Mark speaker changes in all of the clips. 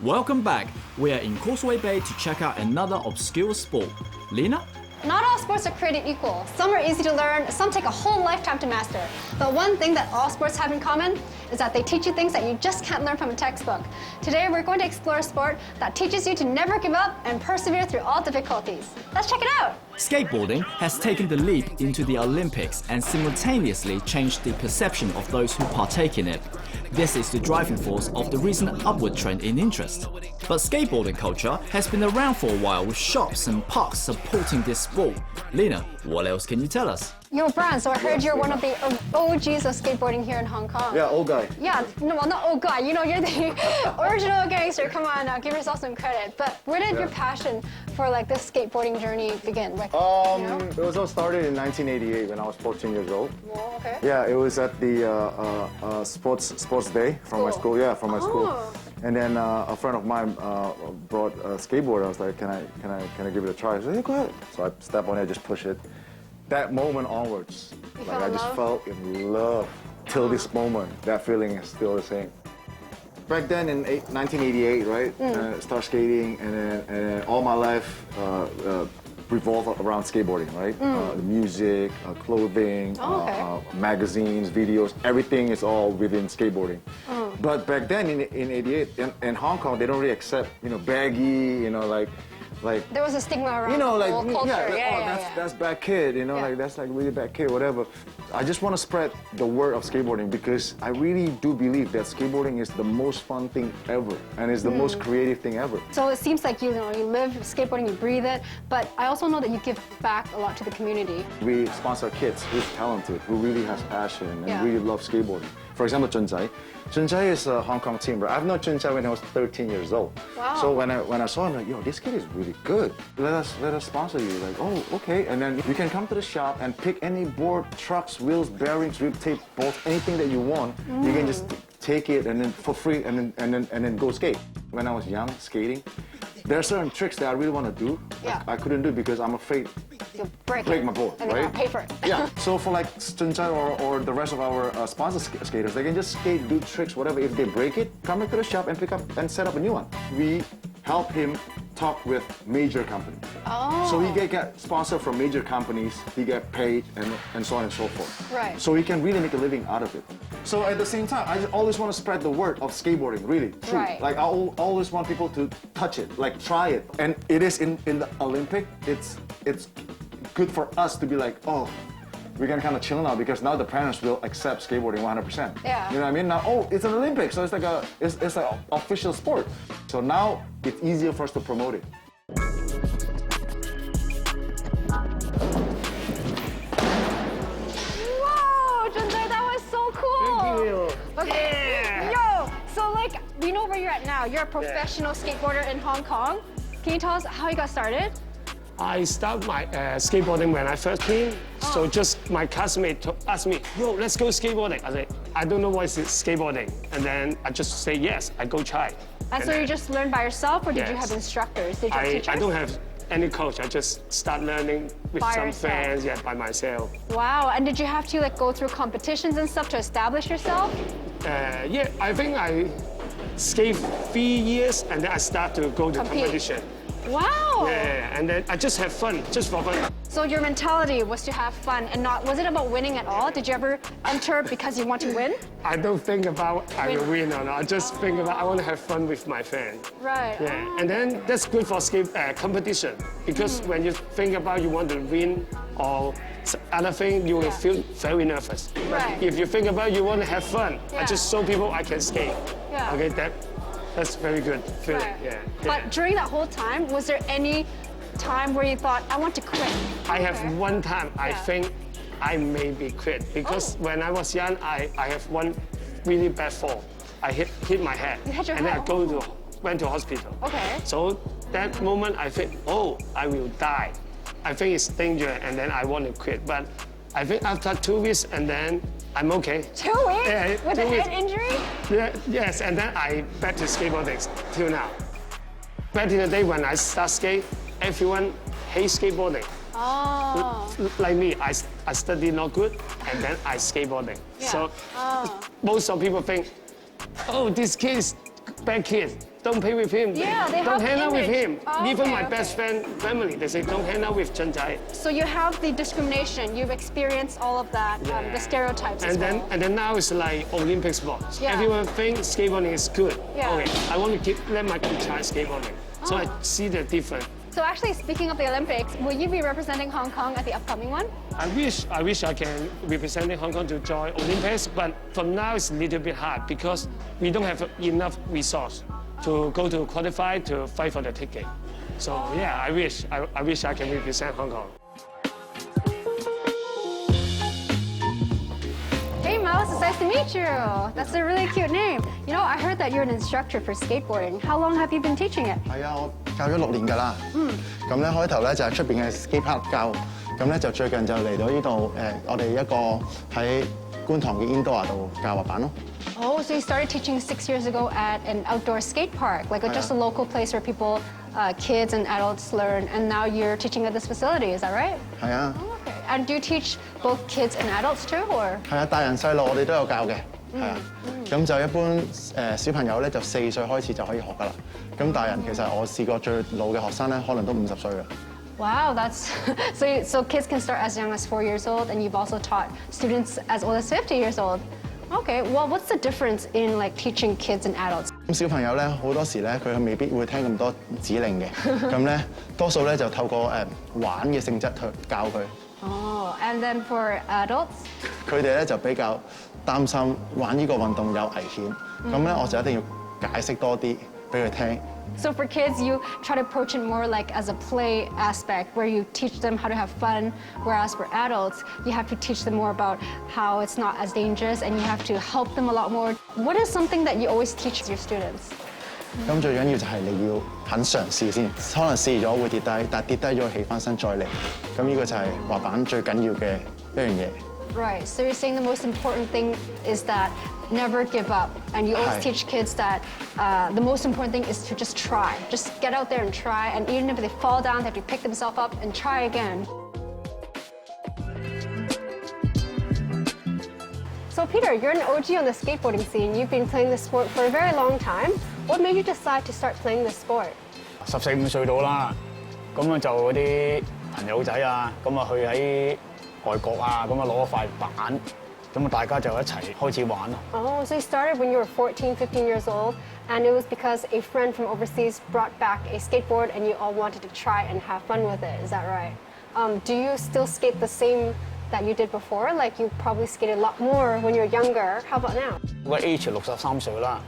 Speaker 1: Welcome back. We are in Causeway Bay to check out another obscure sport. Linna?
Speaker 2: Not all sports are created equal. Some are easy to learn, some take a whole lifetime to master. But one thing that all sports have in common is that they teach you things that you just can't learn from a textbook. Today we're going to explore a sport that teaches you to never give up and persevere through all difficulties. Let's check it out!
Speaker 1: Skateboarding has taken the leap into the Olympics and simultaneously changed the perception of those who partake in it. This is the driving force of the recent upward trend in interest. But skateboarding culture has been around for a while with shops and parks supporting this sport. Linna, what else can you tell us?
Speaker 2: Yo, Brian, so I heard you're one of the OGs of skateboarding here in Hong Kong.
Speaker 3: Yeah, old guy.
Speaker 2: Yeah, no, well, not old guy. You know, you're the original gangster. Come on now, give yourself some credit. But where did your passion for like this skateboarding journey begin? Like,
Speaker 3: It was all started in 1988 when I was 14 years old.
Speaker 2: Oh, okay.
Speaker 3: Yeah, it was at the sports day from my school. Yeah, from my school. And then a friend of mine brought a skateboard. I was like, can I give it a try? I said, yeah, go ahead. So I step on it, just push it. That moment onwards, I just fell in love. Till this moment, that feeling is still the same. Back then in 1988, right? Start skating, and then all my life revolved around skateboarding, right? The music, clothing, magazines, videos, everything is all within skateboarding. But back then in '88, in Hong Kong, they don't really accept, baggy, like
Speaker 2: there was a stigma around
Speaker 3: the
Speaker 2: whole culture.
Speaker 3: That's bad kid, like that's like really bad kid, whatever. I just want to spread the word of skateboarding because I really do believe that skateboarding is the most fun thing ever and is the most creative thing ever.
Speaker 2: So it seems like you live skateboarding, you breathe it, but I also know that you give back a lot to the community.
Speaker 3: We sponsor kids who's talented, who really has passion and really love skateboarding. For example, Junzai. Junzai is a Hong Kong team, I've known Junzai when I was 13 years old.
Speaker 2: Wow.
Speaker 3: So when I saw him, like, yo, this kid is really good. Let us sponsor you. Like, oh, okay. And then you can come to the shop and pick any board, trucks, wheels, bearings, rib tape, bolts, anything that you want. You can just take it and then for free and then go skate. When I was young, skating, there are certain tricks that I really want to do. I couldn't do because I'm afraid
Speaker 2: you'll break
Speaker 3: my board,
Speaker 2: and
Speaker 3: right?
Speaker 2: Pay for it.
Speaker 3: Yeah. So for like Junzai or the rest of our sponsor skaters, they can just skate, do tricks, whatever. If they break it, come into the shop and pick up and set up a new one. We help him talk with major companies.
Speaker 2: Oh.
Speaker 3: So he get sponsored from major companies, he get paid, and so on and so forth.
Speaker 2: Right.
Speaker 3: So he can really make a living out of it. So at the same time, I just always want to spread the word of skateboarding, really, true.
Speaker 2: Right.
Speaker 3: Like I always want people to touch it, like try it. And it is in the Olympic, it's good for us to be like, oh, we can kind of chill now because now the parents will accept skateboarding 100%.
Speaker 2: Yeah.
Speaker 3: You know what I mean? Now, oh, it's an Olympics, so it's like it's like an official sport. So now it's easier for us to promote it.
Speaker 2: Whoa, Junzai, that was so cool.
Speaker 3: Thank you.
Speaker 2: Okay.
Speaker 4: Yeah.
Speaker 2: Yo, so like, we know where you're at now. You're a professional skateboarder in Hong Kong. Can you tell us how you got started?
Speaker 4: I started my skateboarding when I first came. So just my classmate asked me, yo, let's go skateboarding. I said, I don't know what is skateboarding. And then I just say, yes, I go try.
Speaker 2: And so you just learned by yourself, or did you
Speaker 4: Yes.
Speaker 2: have instructors? Did you have teachers?
Speaker 4: I don't have any coach. I just start learning with
Speaker 2: By
Speaker 4: some
Speaker 2: yourself.
Speaker 4: friends, by myself.
Speaker 2: Wow, and did you have to like go through competitions and stuff to establish yourself?
Speaker 4: Yeah, I think I skate 3 years and then I start to go to competition.
Speaker 2: Wow.
Speaker 4: Yeah, and then I just have fun, just for fun.
Speaker 2: So your mentality was to have fun and not, was it about winning at all? Did you ever enter because you want to win?
Speaker 4: I don't think about I will win or not. I just think about I want to have fun with my friends.
Speaker 2: Right.
Speaker 4: Yeah, and then that's good for skate competition because when you think about you want to win or other thing, you will feel very nervous.
Speaker 2: Right.
Speaker 4: If you think about you want to have fun,
Speaker 2: Yeah.
Speaker 4: I just show people I can skate.
Speaker 2: Yeah.
Speaker 4: Okay, that's very good feeling.
Speaker 2: Right.
Speaker 4: Yeah.
Speaker 2: But during that whole time, was there any time where you thought, I want to quit?
Speaker 4: I have one time I think I maybe quit because when I was young, I have one really bad fall. I hit my head.
Speaker 2: You hit your
Speaker 4: and
Speaker 2: head?
Speaker 4: then I went to hospital.
Speaker 2: Okay.
Speaker 4: So that moment I think, oh, I will die. I think it's dangerous and then I want to quit. But I think after 2 weeks and then I'm okay.
Speaker 2: 2 weeks?
Speaker 4: Yeah,
Speaker 2: With a
Speaker 4: 2 weeks.
Speaker 2: head injury?
Speaker 4: Yeah, yes, and then I back to skateboarding till now. Back in the day when I start skate, everyone hates skateboarding.
Speaker 2: Oh.
Speaker 4: Like me, I study not good, and then I skateboarding.
Speaker 2: Yeah.
Speaker 4: So most of people think, oh, this kid is bad kid. don't play with him.
Speaker 2: Yeah, they
Speaker 4: don't
Speaker 2: have
Speaker 4: hang out with
Speaker 2: image.
Speaker 4: him.
Speaker 2: Oh,
Speaker 4: Even
Speaker 2: okay,
Speaker 4: my best friend family, they say don't hang out with Chen Zai.
Speaker 2: So you have the discrimination. You've experienced all of that, the stereotypes as well.
Speaker 4: And then now it's like Olympic sports.
Speaker 2: Yeah.
Speaker 4: Everyone thinks skateboarding is good.
Speaker 2: Yeah.
Speaker 4: Okay, I want to let my kid try skateboarding. So I see the difference.
Speaker 2: So actually, speaking of the Olympics, will you be representing Hong Kong at the upcoming one?
Speaker 4: I wish I can represent Hong Kong to join Olympics, but for now it's a little bit hard because we don't have enough resource to go to qualify to fight for the ticket. So yeah, I wish I can represent Hong Kong.
Speaker 2: Hey Mouse, it's nice to meet you. That's a really cute name. You know, I heard that you're an instructor for skateboarding. How long have you been teaching it?
Speaker 5: 係啊，我教咗6年㗎啦。咁咧開頭咧就係出邊嘅 skate park 教，咁咧就最近就嚟到呢度我哋一個喺觀塘嘅 indoor 度教滑板咯。
Speaker 2: Oh, so you started teaching 6 years ago at an outdoor skate park, like just a local place where people, kids and adults learn, and now you're teaching at this facility, is that right?
Speaker 5: 係啊。
Speaker 2: Okay. And do you teach both kids and adults too, or?
Speaker 5: 係啊，大人細路我哋都有教嘅。係啊。咁就一般小朋友咧就4歲開始就可以學㗎啦。咁大人其實我試過最老嘅學生咧，可能都50歲㗎。
Speaker 2: Wow, that's so kids can start as young as 4 years old, and you've also taught students as old as 50 years old. Okay, well, what's the difference in like teaching kids and adults?
Speaker 5: 咁小朋友咧好多時咧佢未必會聽咁多指令嘅，咁咧多數咧就透過玩嘅性質去教佢。
Speaker 2: Oh, and then for adults?
Speaker 5: 佢哋咧就比較擔心玩呢個運動有危險，咁咧我就一定要解釋多啲俾佢聽。
Speaker 2: So for kids, you try to approach it more like as a play aspect, where you teach them how to have fun, whereas for adults, you have to teach them more about how it's not as dangerous, and you have to help them a lot more. What is something that you always teach your students?
Speaker 5: 咁最緊要就係你要肯嘗試先，可能試咗會跌低，但跌低咗起翻身再嚟，咁呢個就係滑板最緊要嘅一樣嘢。
Speaker 2: Right, so you're saying the most important thing is that never give up. And you always teach kids that the most important thing is to just try. Just get out there and try. And even if they fall down, they have to pick themselves up and try again. So Peter, you're an OG on the skateboarding scene. You've been playing this sport for a very long time. What made you decide to start playing this sport?
Speaker 6: 14、15歲到啦，咁樣就嗰啲朋友仔啊，咁啊去喺外國啊，咁啊攞塊板，咁啊大家就一齊開始玩咯。
Speaker 2: Oh, so you started when you were 14, 15 years old, and it was because a friend from overseas brought back a skateboard and you all wanted to try and have fun with it, is that right? Do you still skate the same that you did before? Like you probably skated a lot more when you were younger. How about now?
Speaker 6: 個 age 63歲啦，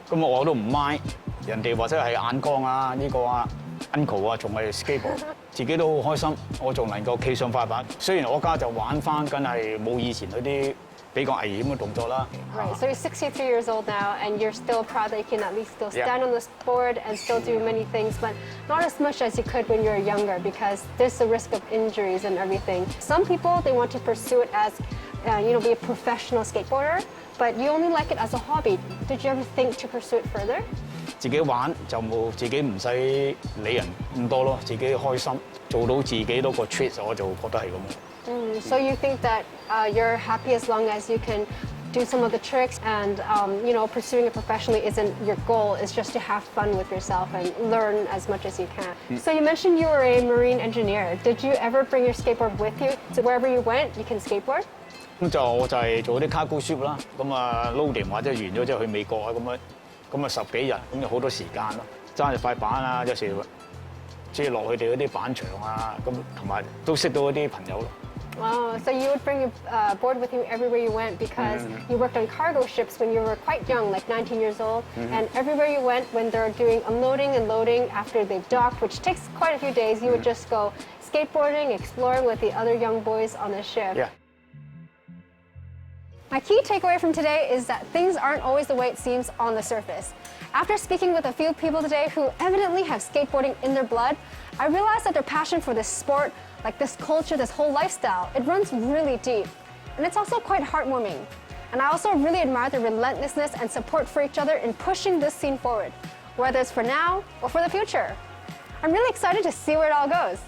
Speaker 6: 咁我都唔 mind 人哋或者係眼光啊呢個啊 uncle 啊仲係 skateboard， 自己都好開心，我仲能夠企上塊板。雖然我家就玩翻，梗係冇以前嗰啲比較危險嘅動作啦。
Speaker 2: Right, so you're 63 years old now, and you're still proud that you can at least still stand on this board and still do many things, but not as much as you could when you were younger because there's the risk of injuries and everything. Some people, they want to pursue it as, be a professional skateboarder, but you only like it as a hobby. Did you ever think to pursue it further?
Speaker 6: 自己玩就冇，自己唔使理人咁多咯，自己開心，做到自己嗰個 treat， 我就覺得係咁。
Speaker 2: So you think that you're happy as long as you can do some of the tricks and, pursuing it professionally isn't your goal, it's just to have fun with yourself and learn as much as you can. So you mentioned you were a marine engineer. Did you ever bring your skateboard with you? So wherever you went, you can skateboard?
Speaker 6: 咁我就係做啲 cargo ship 啦，咁啊 loading 或者完咗之後去美國啊咁啊10幾日，咁就好多時間咯，揸住塊板啊，有時即係落佢哋嗰啲板場啊，咁同埋都識到嗰啲朋友咯。
Speaker 2: Oh, so you would bring your board with you everywhere you went because you worked on cargo ships when you were quite young, like 19 years old, and everywhere you went when they're doing unloading and loading after they've docked, which takes quite a few days, you would just go skateboarding, exploring with the other young boys on the ship.
Speaker 6: Yeah.
Speaker 2: My key takeaway from today is that things aren't always the way it seems on the surface. After speaking with a few people today who evidently have skateboarding in their blood, I realized that their passion for this sport, like this culture, this whole lifestyle, it runs really deep. And it's also quite heartwarming. And I also really admire the relentlessness and support for each other in pushing this scene forward, whether it's for now or for the future. I'm really excited to see where it all goes.